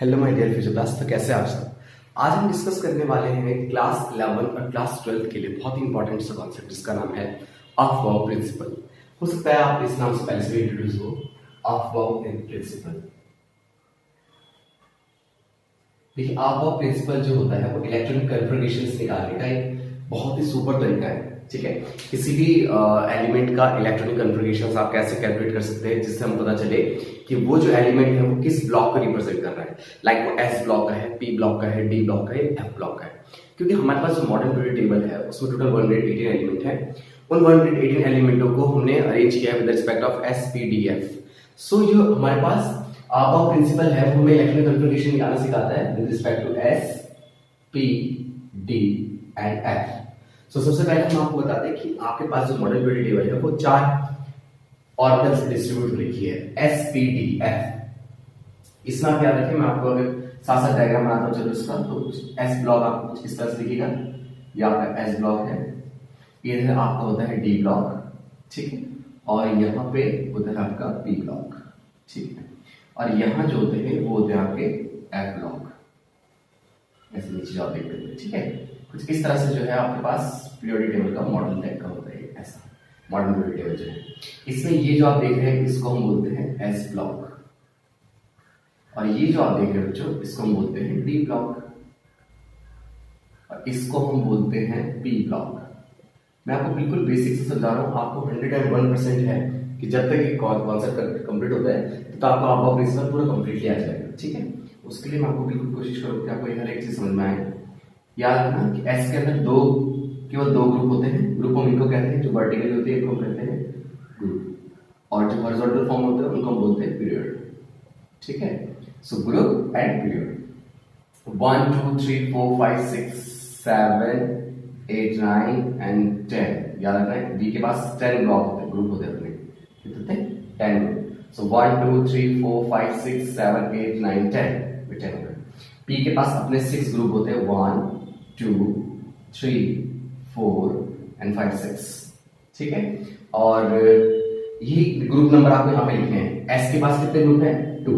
Hello my dear future class. तो कैसे आप सब। आज हम डिस्कस करने वाले हैं क्लास 11 और क्लास 12 के लिए बहुत ही इंपॉर्टेंट सा कॉन्सेप्ट जिसका नाम है ऑफ वाउ प्रिंसिपल। हो सकता है आप इस नाम से पहले से भी इंट्रोड्यूस हो, ऑफ वाउ प्रिंसिपल। देखिए, ऑफ वाउ प्रिंसिपल जो होता है वो इलेक्ट्रॉनिक कन्फिगरेशंस निकालने का एक बहुत ही सुपर तरीका है। ठीक है, किसी भी एलिमेंट का इलेक्ट्रॉनिक कन्फिगरेशंस आप कैसे कैलकुलेट कर सकते हैं जिससे हम पता चले कि वो जो एलिमेंट है वो किस ब्लॉक को रिप्रेजेंट कर रहा है। लाइक वो एस ब्लॉक का है, पी ब्लॉक का है, डी ब्लॉक का है, एफ ब्लॉक का है। क्योंकि हमारे पास जो मॉडर्न पीरियड टेबल है उसमें टोटल 118 एलिमेंट है। उन 118 एलिमेंटों को हमने अरेंज किया with respect of S P D F. So जो हमारे पास अब प्रिंसिपल है वो हमें इलेक्ट्रॉनिक कन्फिगरेशन निकालना सिखाता है with respect to S P D and F. So सबसे पहले हम आपको बताते हैं कि आपके पास जो मॉडर्न पीरियड टेबल है वो 4 ऑर्बिटल्स डिस्ट्रीब्यूट हो रखी है एस पी डी एफ। इसमें आप याद रखिए, मैं आपको अगर साथ साथ डायग्राम बनाता हूं चलो इसका। तो एस ब्लॉक आपको कुछ इस तरह से दिखेगा, ये आपका एस ब्लॉक है, इधर आपका होता है डी ब्लॉक, ठीक है, और यहाँ पे उधर आपका पी ब्लॉक, ठीक है, और यहाँ जो होते हैं वो होते हैं आपके एफ ब्लॉक। ऐसे नीचे जो आप देख रहे हैं, ठीक है, कुछ इस तरह से जो है आपके पास पीरियोडिक टेबल का मॉडल टाइप का होता है। ऐसा मॉडर्न पीरियोडिक टेबल जो है, इसमें ये जो आप देख रहे हैं इसको हम बोलते हैं एस ब्लॉक, और ये जो आप देख रहे हो बच्चों इसको हम बोलते हैं डी ब्लॉक, और इसको हम बोलते हैं पी ब्लॉक। मैं आपको बिल्कुल बेसिक से समझा रहा हूँ, आपको 101% है कि जब तक ये कॉन्सेप्ट कंप्लीट होता है तो आपको आपका प्रिंसिपल पूरा कंप्लीटली आ जाएगा। ठीक है, उसके लिए मैं आपको बिल्कुल कोशिश करूँ कि आपको हर एक चीज समझ में आए। याद रखना कि एस के अंदर केवल दो ग्रुप होते हैं। ग्रुप हम इनको कहते हैं, जो वर्टिकली होते हैं इनको हम कहते हैं ग्रुप, और जो हॉरिजॉन्टल फॉर्म होते हैं उनको हम बोलते हैं पीरियड। ठीक है, so group and period. 1 2 3 4 5 6 7 8 9 and 10। याद रखना है बी के पास 10 ब्लॉक होते हैं, ग्रुप होते हैं अपने, कितने होते हैं 10 ग्रुप। सो 1 2 3 4 5 6 7 8 9 10 10 हो गए। पी के पास अपने 6 ग्रुप होते हैं, 1 2 3 4 एंड 5 6। ठीक है, और ये ग्रुप नंबर आपको यहाँ पे लिखने हैं। एस के पास कितने ग्रुप है 2,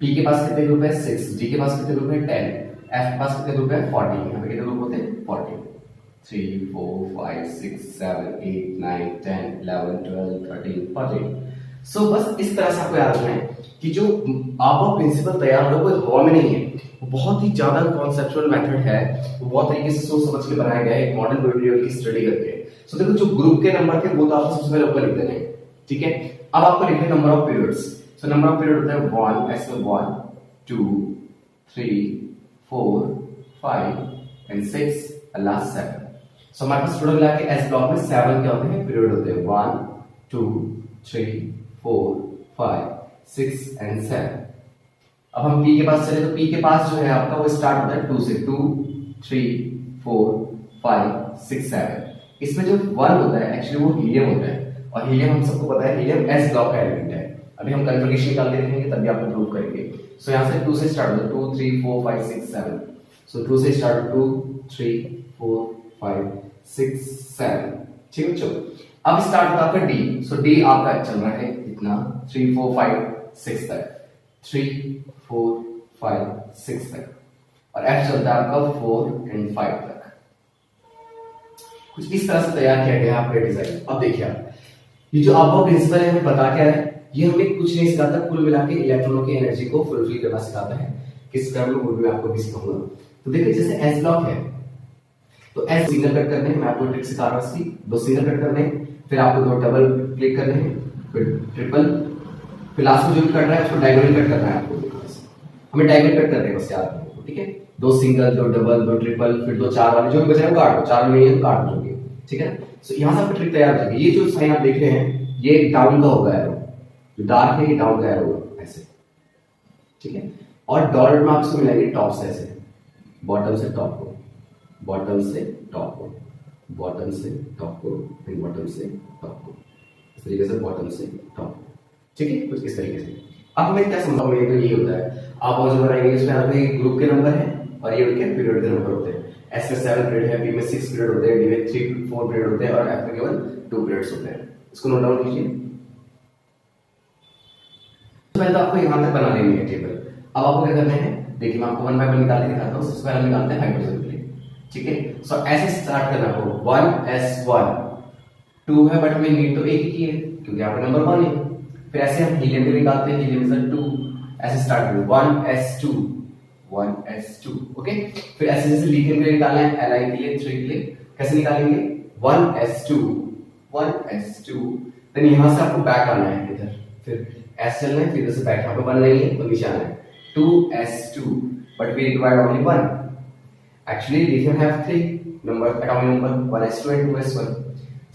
पी के पास कितने ग्रुप है 6, डी के पास कितने ग्रुप है 10, एफ के पास कितने ग्रुप है 40। यहाँ पे कितने ग्रुप होते हैं 40। 3 4 5 6 7 8 9 10 11 12 13 14। सो बस इस तरह से आपको याद रखना है कि जो आपका प्रिंसिपल तैयार हो कोई हवा में नहीं है, वो बहुत ही ज्यादा कॉन्सेप्चुअल मेथड है, वो बहुत तरीके से सोच समझ के बनाया गया है मॉडर्न पीरियड की स्टडी करके। सो देखो, जो ग्रुप के नंबर थे वो तो आपको सबसे पहले ऊपर लिख देने हैं। ठीक है, अब आपको लिखना है number of periods. So number of period होता है 1, ऐसे 1 2 3 4 5 एंड 6 और लास्ट 7। सो हमारे पास टोटल मिला के एस ब्लॉक में 7 क्या होते हैं पीरियड होते हैं, 1 2 3 4 5 6 एंड 7। अब हम पी के पास चले तो पी के पास जो है आपका वो स्टार्ट होता है 2 से, 2 3 4 5 6 7। इसमें जो 1 होता है एक्चुअली वो हीलियम होता है, और हीलियम हम सबको पता है हीलियम एस ब्लॉक का एलिमेंट है। अभी हम कन्फिगरेशन निकाल के देखेंगे तभी आपको प्रूव करेंगे। सो यहाँ से 2 से स्टार्ट होता है, 2 3 4 5 6 7। सो 2 से स्टार्ट 2 3 4 5 6 7। ठीक है बच्चों, अब स्टार्ट होता है आपका डी। सो डी आपका चल रहा है इतना 3 4 5 6 तक, 3 4 5 6 तक, और एफ चलता है आपका 4 एंड 5 तक। कुछ इस तरह से तैयार किया गया है आपका डिजाइन। अब देखिए आप, ये जो आपका प्रिंसिपल है हमें पता क्या है, ये हमें कुछ नहीं सिखाता, कुल मिला के इलेक्ट्रॉनों की एनर्जी को फुलफिल करना सिखाता है। किस तरह में वो भी मैं आपको भी सिखाऊंगा। तो देखिए, जैसे एस ब्लॉक है तो एस सिंगल कट करने हैं, मैं आपको ट्रिक सिखा रहा हूं इसकी। 2 सिंगल कट करने हैं, फिर आपको 2 डबल क्लिक करने हैं, फिर ट्रिपल, फिर लास्ट में जो भी कट रहा है उसको डायगोनल कट करना है आपको। हमें डायगोनल कट करने हैं बस, याद रखो। ठीक है, 2 सिंगल 2 डबल 2 ट्रिपल, फिर 2 4 वाले जो भी बचे हैं वो काट दो, 4 नहीं है तो काट दोगे। ठीक है, सो यहाँ से आपको ट्रिक तैयार हो जाएगी। ये जो साइन आप देख रहे हैं ये डाउन का होगा एरो, जो डार्क है ये डाउन का एरो होगा ऐसे। ठीक है, और डॉट में आपको मिलेंगे टॉप से ऐसे, बॉटम से टॉप को, बॉटम से टॉप को, बॉटम से टॉप को, फिर बॉटम से टॉप को, इस तरीके से बॉटम से टॉप को। ठीक है, कुछ इस तरीके से। अब मैं क्या समझाऊंगा, ये तो ये होता है आप और जो बनाएंगे इसमें आपके ग्रुप के नंबर है और ये उनके पीरियड के नंबर होते हैं। एस में 7 पीरियड है, बी में 6 पीरियड होते हैं, डी में 3 4 पीरियड होते हैं, और एफ में केवल 2 पीरियड्स होते हैं। इसको नोट डाउन कीजिए। तो पहले तो आपको यहां तक बना लेनी है टेबल। अब आपको क्या करना है, देखिए मैं आपको 1 बाय 1 निकाल के दिखाता हूँ। सबसे पहले निकालते हैं हाइड्रोजन के लिए, ठीक है। सो ऐसे स्टार्ट करना आपको 1s1, 2 है बट हमें नीड तो एक ही की है क्योंकि यहाँ पे नंबर 1 है। फिर ऐसे हम हीलियम भी निकालते हैं, हीलियम इज 2, ऐसे स्टार्ट करें 1s2, 1s2, ओके। फिर ऐसे जैसे लिथियम के लिए निकालना है, Li के लिए, 3 के लिए, कैसे निकालेंगे 1s2, 1s2, देन यहां से आपको बैक आना है इधर, फिर s चलना है, फिर इधर से बैक, यहाँ पे 1 नहीं है तो नीचे आना है 2s2, but we require only 1। Actually lithium have 3 number, atomic number 1s2 and 2s1।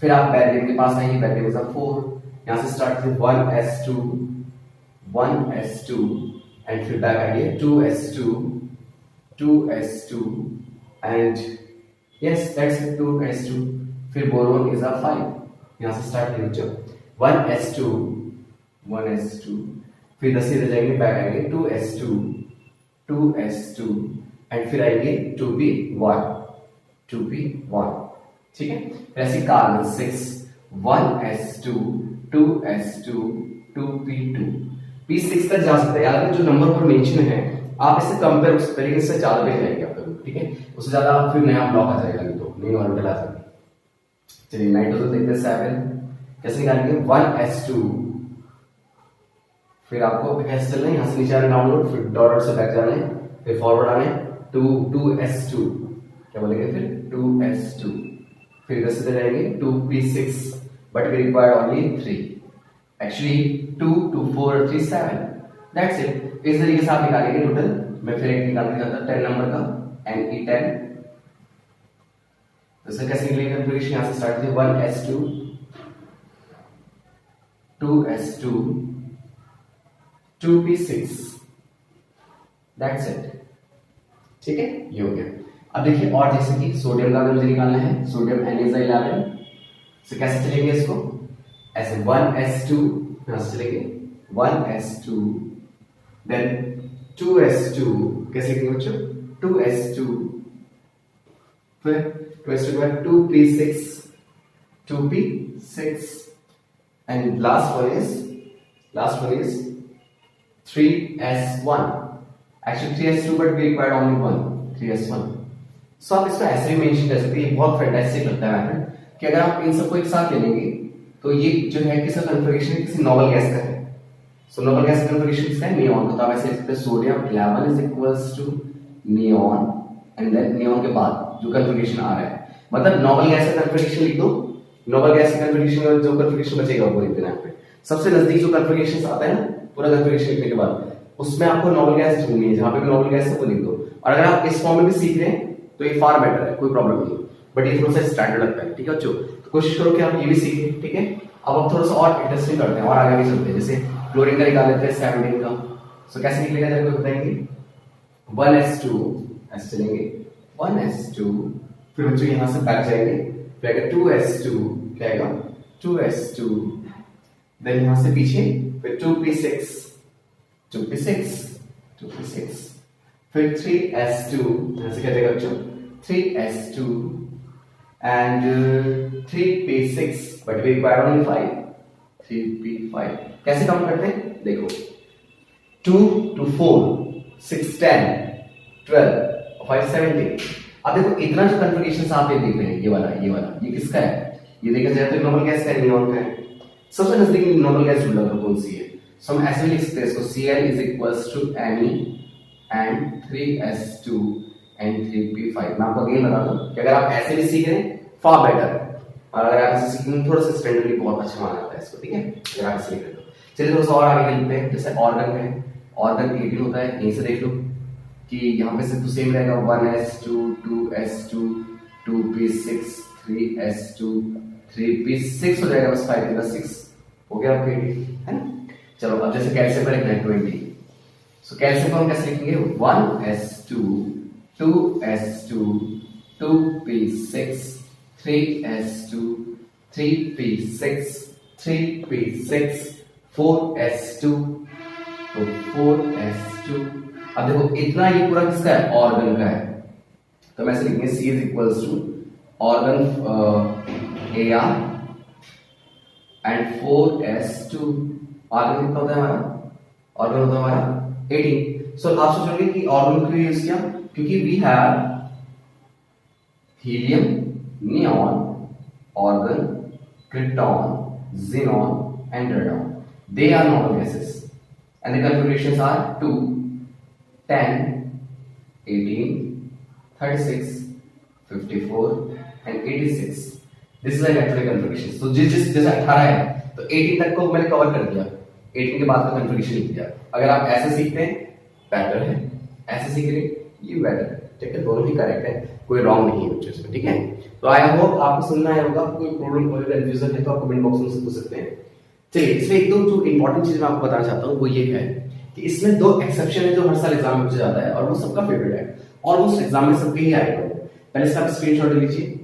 फिर आप बैरियम के पास आएंगे, बैरियम इज 4, यहां से स्टार्ट करें 1s2, 1s2 एंड फिर बैक आइए 2s2, 2s2 and yes that's it, 2s2। फिर बोरोन इज 5, यहां से स्टार्ट करिए बच्चों 1s2, 1s2, फिर 10 इधर जाएंगे, बैक आएंगे 2s2, 2s2 एंड फिर आएंगे 2p1, 2p1, ठीक है। फिर ऐसे carbon 6, 1s2, 2s2, 2p2, p6 तक जा सकते हैं। याद रखिए जो नंबर पर मेंशन है आप इसे कंपेयर उस तरीके से ज्यादा पे जाएंगे आप लोग, ठीक है। उससे ज्यादा आप फिर नया ब्लॉक आ जाएगा, नहीं तो नई ऑर्बिटल आ जाएगी। चलिए नाइट्रोजन देखते हैं 7, कैसे निकालेंगे 1s2, फिर आपको कैसे चलना है, यहां से नीचे आना डाउनलोड, फिर डॉट से बैक जाना है, फिर फॉरवर्ड आने 2s2, क्या बोलेंगे फिर 2s2, फिर इधर से जाएंगे 2p6, but we require only 3, actually 2 2 4 3 7, that's it. इस तरीके से आप निकालेंगे टोटल। मैं फिर एक निकाल के जाता 10 नंबर का Ne10, तो सर कैसे निकलेगा कंफिगरेशन, यहां से स्टार्ट थे 1s2, 2s2, 2p6, that's it, ठीक है, ये हो गया। अब देखिए और जैसे कि सोडियम का मुझे निकालना है, सोडियम Na11, तो कैसे चलेंगे इसको, ऐसे 1s2, यहां से चलेंगे 1s2, देन 2s2, कैसे लिखेंगे बच्चों 2s2, फिर 2s2 के बाद 2p6, 2p6 and last one is 3s1, actually 3s2 but we required only 1, 3s1। So आप इसको ऐसे भी मेंशन कर सकते हैं, ये बहुत फैंटास्टिक लगता है मैथड कि अगर आप इन सबको एक साथ ले लेंगे तो ये जो है किसका कन्फिगरेशन किसी नोबल गैस का है। सो नोबल गैस का कन्फिगरेशन किसका है, नियॉन का। तो आप ऐसे लिख सकते हैं sodium 11 is equals to neon and then neon के बाद जो कन्फिगरेशन आ रहा है, मतलब नोबल गैस का कन्फिगरेशन लिख दो, नोबल गैस का कन्फिगरेशन में जो कन्फिगरेशन बचेगा वो लिख देना है। सबसे नजदीक जो कन्फिगरेशन आता है ना पूरा कन्फिगरेशन लिखने के बाद, उसमें आपको नोबल गैस ढूंढनी है, जहां पे भी नोबल गैस है वो लिख दो। और अगर आप इस फॉर्म में भी सीख रहे हैं तो ये फार बेटर है, कोई प्रॉब्लम नहीं, बट ये थोड़ा सा स्टैंडर्ड लगता है, ठीक है बच्चों। तो कोशिश करो कि आप ये भी सीखें, ठीक है। अब आप थोड़ा सा और इंटरेस्टिंग करते हैं और आगे भी चलते हैं, जैसे क्लोरीन का निकाल लेते हैं 17 का। सो कैसे निकलेगा जरा कोई बताएंगे, 1s2, ऐसे चलेंगे 1s2, फिर बच्चों यहां से बैक जाएंगे, फिर आएगा 2s2, क्या आएगा 2s2, देन यहां से पीछे फिर 2p6, 2p6, 2p6, फिर 3s2, यहां से क्या जाएगा बच्चों 3s2 and 3p6, but we require only 5, 3p5। कैसे काउंट करते हैं देखो 2 to 4 6 10 12 5 17। अब देखो इतना जो कन्फिगरेशन आप ये देख रहे हैं, ये किसका है, ये देखा जाए तो नॉर्मल गैस का है, नियॉन का है। सबसे नजदीक नॉर्मल गैस ढूंढना तो कौन सी है। सो हम ऐसे लिख सकते हैं इसको Cl is equals to Ne and 3s2 and 3p5। मैं आपको अगेन बता दूं कि अगर आप ऐसे भी सीख रहे हैं फार बेटर है, और अगर आप ऐसे सीखेंगे थोड़ा सा स्टैंडर्डली बहुत अच्छा माना जाता है इसको, ठीक है, अगर आप ऐसे लिख रहे हो। चलिए थोड़ा सा और आगे चलते हैं, जैसे ऑर्गन है, ऑर्गन 18 होता है, यहीं से देख लो कि यहाँ पे से तो सेम रहेगा 1s2, 2s2, 2p6, 3s2, 3p6 हो जाएगा, बस 5 का 6 हो गया आपके 18, है ना। चलो अब जैसे कैल्शियम पर लिखना है 20। सो कैल्शियम को हम कैसे लिखेंगे 1s2, 2s2, 2p6, 3s2, 3p6, 3p6, 4s2, तो 4s2। अब देखो इतना ये पूरा किसका है, ऑर्गन का है, तो मैं ऐसे लिखेंगे C is equals to organ AR and 4s2। Organ कितना होता है हमारा, ऑर्गन होता है हमारा 18। सो आप सोचोगे कि ऑर्गन क्यों यूज किया, क्योंकि we have helium, neon, argon, krypton, xenon, and radon. They are normal gases, and the configurations are 2, 10, 18, 36, 54, and 86. This is the electronic configuration. So जैसे 18 है, तो 18 तक को मैंने कवर कर दिया, 18 के बाद का configuration लिख दिया। अगर आप ऐसे सीखते हैं, बेटर है, ऐसे सीख रहे ये बेटर है, ठीक है, दोनों ही करेक्ट है, कोई रॉन्ग नहीं है इसमें, ठीक है। तो आई होप आपको सुनना आया होगा, कोई प्रॉब्लम और कंफ्यूजन है तो आप कमेंट बॉक्स में पूछ सकते हैं। चलिए, इसमें एक दो जो इंपॉर्टेंट चीज मैं आपको बताना चाहता हूँ वो ये है कि इसमें दो एक्सेप्शन है जो हर साल एग्जाम में पूछा जाता है और वो सबका फेवरेट है, ऑलमोस्ट एग्जाम में सबके ही आएगा। पहले इसका स्क्रीनशॉट ले लीजिए।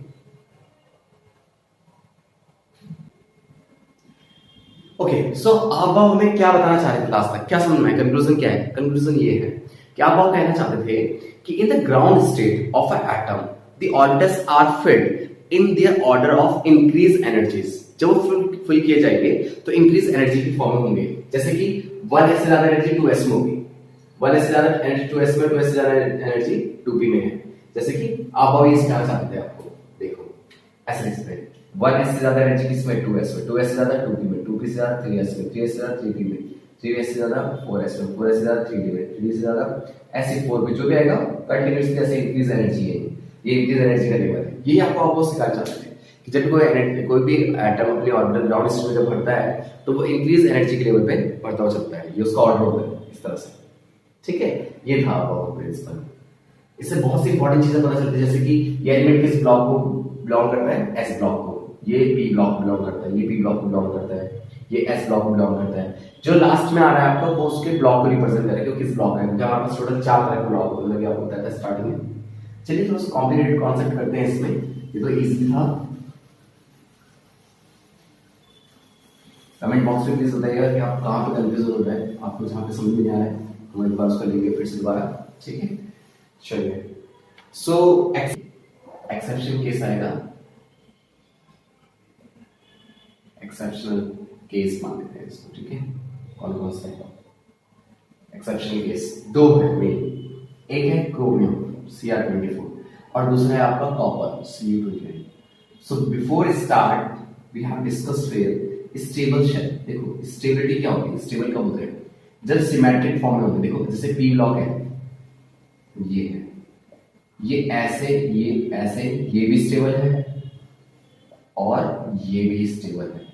ओके, सो आप हमें क्या बताना चाह रहे थे लास्ट तक, क्या समझ में, कंक्लूजन क्या है? कंक्लूजन ये है कि आप कहना चाहते थे कि in the ground state of a atom the orbitals are filled in their order of increase energies. जब वो फिल किए जाएंगे तो इंक्रीज एनर्जी की फॉर्म में होंगे, जैसे कि 1s से ज्यादा एनर्जी 2s में होगी, 1s से ज्यादा एनर्जी 2s में, 2s से ज्यादा एनर्जी 2p में है। जैसे कि आप ये क्या चाहते थे, आपको देखो ऐसे लिख सकते हैं, 1s से ज्यादा एनर्जी किसमें, 2s में, 2s से ज्यादा 2p में, 2p से ज्यादा 3s में, 3s से ज्यादा 3p में, 3s से ज्यादा 4s में, 4s से ज्यादा 3d में, 3d से ज्यादा ऐसे 4p, जो भी आएगा कंटिन्यूअसली ऐसे इंक्रीज एनर्जी है, ये इंक्रीज एनर्जी का लेवल है। यही आपको सिखाना चाहते हैं कि जब कोई भी एटम अपने ऑर्बिटल ग्राउंड स्टेट में जब बढ़ता है तो वो इंक्रीज एनर्जी के लेवल पे बढ़ता हुआ चलता है, ये उसका ऑर्डर होता है इस तरह से, ठीक है। ये था प्रिंसिपल। इससे बहुत सी इंपॉर्टेंट चीजें पता चलती है, जैसे कि ये एलिमेंट किस ब्लॉक को बिलोंग करता है, एस ब्लॉक को, ये पी ब्लॉक को बिलोंग करता है, ये पी ब्लॉक को बिलोंग करता है, ये एस ब्लॉक को बिलोंग करता है। जो लास्ट में आ रहा है आपका वो उसके ब्लॉक को रिप्रेजेंट करेगा, किस ब्लॉक है, क्योंकि हमारे पास टोटल 4 तरह के ब्लॉक होते हैं, आपको बताया था स्टार्टिंग में। चलिए थोड़ा सा कॉम्प्लिकेटेड कॉन्सेप्ट करते हैं इसमें, ये तो इजी था। कमेंट बॉक्स में प्लीज बताइएगा कि आप कहाँ पे कंफ्यूजन हो रहा है, आपको जहाँ पे समझ में नहीं आ रहा है, हम एक बार उसका लेंगे फिर से दोबारा, ठीक है। चलिए, सो एक्सेप्शन केस आएगा, एक्सेप्शनल केस मान लेते हैं इसको, ठीक है। कौन कौन सा है एक्सेप्शनल केस? दो है मेन, एक है क्रोमियम Cr24 और दूसरा है आपका copper Cu29। So before start we have discussed where stable shell. देखो स्टेबिलिटी क्या होती है, स्टेबल कब होते हैं, जब सिमेट्रिक फॉर्म में होते हैं। देखो जैसे पी ब्लॉक है, ये है, ये ऐसे, ये ऐसे, ये भी स्टेबल है और ये भी स्टेबल है।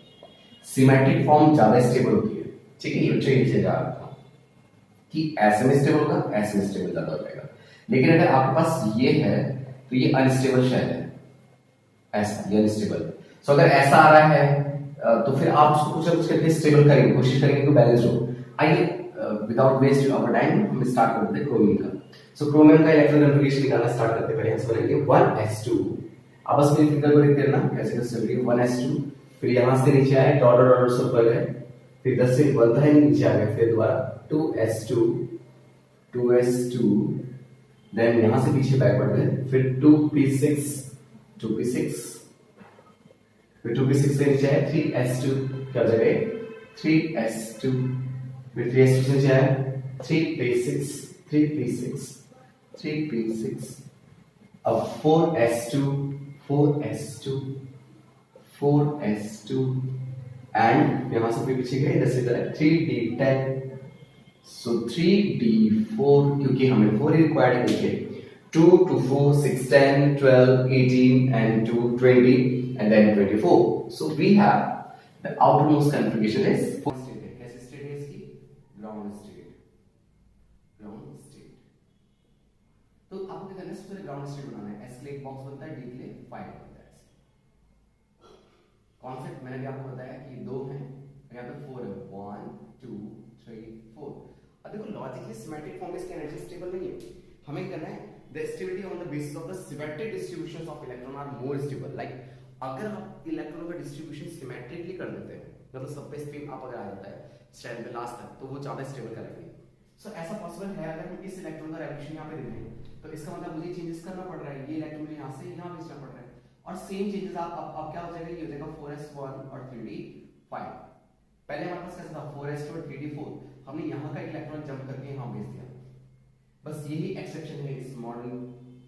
सिमेट्रिक फॉर्म ज्यादा स्टेबल होती है, ठीक है। ये बच्चे नीचे जा रहा था कि ऐसे में स्टेबल होगा, ऐसे में स्टेबल ज्यादा हो जाएगा। लेकिन अगर आपके पास ये है तो ये अनस्टेबल शेल है, ऐसा ये अनस्टेबल। सो अगर ऐसा आ रहा है तो फिर आप उसको कुछ ना कुछ करके स्टेबल करेंगे, कोशिश करेंगे कि बैलेंस हो। आइए विदाउट वेस्ट ऑफ टाइम हम स्टार्ट करते हैं क्रोमियम का। सो क्रोमियम का इलेक्ट्रॉन कॉन्फ़िगरेशन निकालना स्टार्ट करते हैं। पहले हम बनाएंगे 1s2। अब बस मेरी फिगर को लिख देना कैसे कैसे चल रही है, 1s2, फिर यहां से नीचे आए डॉट डॉट सर्कल है, फिर 10 से बनता है नीचे आ गया, फिर दोबारा 2s2, 2s2, देन यहां से पीछे बैकवर्ड गए, फिर 2p6, 2p6, फिर 2p6 से नीचे आया 3s2, क्या हो जाएगा 3s2, फिर 3s2 से नीचे आया 3p6, 3p6, 3p6, अब 4s2, 4s2, 4s2 एंड यहां से फिर पीछे गए 10 से तरह 3d10, सो 3d4, क्योंकि हमें 4 रिक्वायर्ड है, 2 to 4, 6, 10, 12, 18 and 2, 20 and then 24. So we have the outermost configuration is fourth state. कैसी state है इसकी? Ground state. Ground state. तो आपको क्या करना है, सबसे पहले ground state बनाना है। S के लिए एक बॉक्स बनता है, D के लिए 5 बनता है। कॉन्सेप्ट मैंने भी आपको बताया कि दो हैं, यहाँ पे 4 है, 1, 2, 3, 4। अब देखो लॉजिकली सिमेट्रिक फॉर्म में इसकी एनर्जी स्टेबल नहीं है, हमें करना है the stability on the basis of the symmetric distributions of electron are more stable। like अगर आप इलेक्ट्रॉनों का डिस्ट्रीब्यूशन सिमेट्रिकली कर देते हैं, मतलब सब पे स्पिन अप अगर आ जाता है स्ट्रैंड पे लास्ट तक, तो वो ज्यादा स्टेबल करेंगे। सो ऐसा पॉसिबल है, अगर हम इस इलेक्ट्रॉन का रेवोल्यूशन यहाँ पे देखें तो इसका मतलब मुझे चेंजेस करना पड़ रहा है, ये इलेक्ट्रॉन यहाँ से यहाँ भेजना पड़ रहा है, और सेम चेंजेस आप क्या हो जाएगा, ये हो जाएगा 4s1 और 3d5। पहले हमारे पास कैसा था 4s2 और 3d4, हमने यहाँ का इलेक्ट्रॉन जंप करके यहाँ भेज दिया, यही एक्सेप्शन है इस मॉडर्न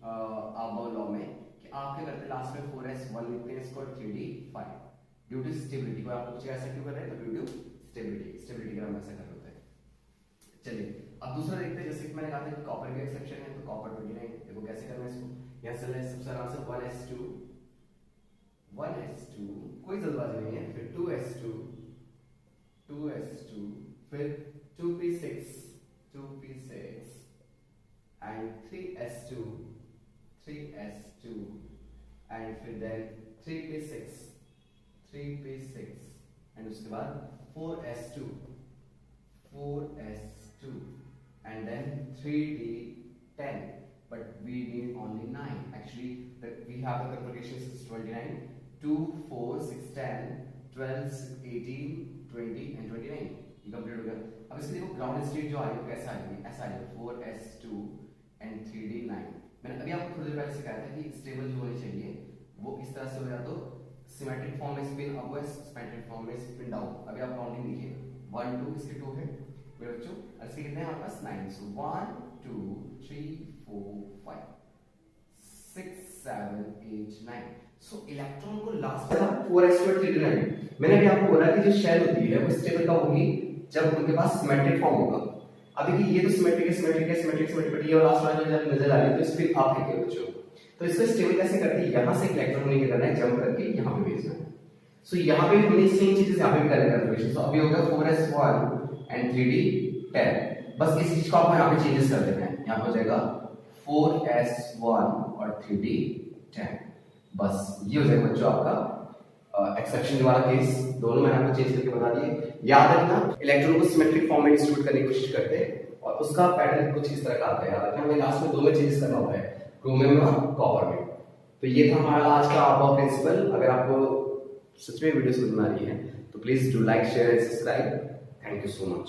आबा लॉ में कि आप क्या करते हैं लास्ट में 4s1 लिखते हैं इसको 3d5 ड्यू टू स्टेबिलिटी को आपको कुछ ऐसा क्यों कर रहे हैं तो ड्यू टू स्टेबिलिटी का हम ऐसा कर होता है। चलिए अब दूसरा देखते हैं, जैसे कि मैंने कहा था कि कॉपर का एक्सेप्शन है तो कॉपर 29 देखो कैसे करना है इसको। यहां से सबसे आराम से 1s2 कोई जल्दबाजी नहीं है, फिर 2s2 फिर 2p6 and 3s2 and फिर then 3p6 and उसके बाद 4s2 and then 3d10 but we need only 9 actually that we have the convocation is 29 2 4 6 10 12 18 20 and 29 ये कंप्लीट हो गया। अब इसके देखो ग्राउंड स्टेट जो आई है कैसा आएगी, ऐसा आएगा 4s2 and 3d9। मैंने अभी आपको थोड़ी देर पहले सिखाया था कि स्टेबल जो होनी चाहिए वो इस तरह से हो, या तो सिमेट्रिक फॉर्म में स्पिन अपवर्ड, सिमेट्रिक फॉर्म में स्पिन डाउन। अभी आप काउंटिंग देखिए 1 2 इसके 2 है मेरे बच्चों, और इसके कितने हैं हमारे पास 9। सो 1 2 3 4 5 6 7 8 9। सो इलेक्ट्रॉन को लास्ट में 4s2 और 3d9 मैंने अभी आपको बोला कि जो शेल होती है वो स्टेबल कब होगी जब उनके पास सिमेट्रिक फॉर्म होगा। अब देखिए ये तो सिमेट्रिक बट ये और लास्ट वाला जब नजर आ रही है तो स्पिन आप है बच्चों, तो इसको स्टेबल कैसे करते हैं, यहां से इलेक्ट्रॉन लेके करना है जंप करके यहां पे भेजना है। सो यहां पे हमने सेम चीजें यहां पे भी करना है। सो अभी होगा 4s1 and 3d10, बस इस चीज को आपको यहां पे चेंजेस कर देना है, यहां पे हो जाएगा 4s1 और 3d10, बस ये हो जाएगा बच्चों आपका एक्सेप्शन वाला केस। दोनों मैंने आपको चेंज करके बता दिए। याद रखना इलेक्ट्रॉन को सिमेट्रिक फॉर्म में डिस्ट्रीब्यूट करने की कोशिश करते हैं और उसका पैटर्न कुछ इस तरह का आता है। याद रखना हमें लास्ट में दो में चेंजेस करना होता है, क्रोमियम और कॉपर में। तो ये था हमारा आज का आबा प्रिंसिपल। अगर आपको सच में वीडियो समझ में आ रही है तो please do like share and subscribe. Thank you so much.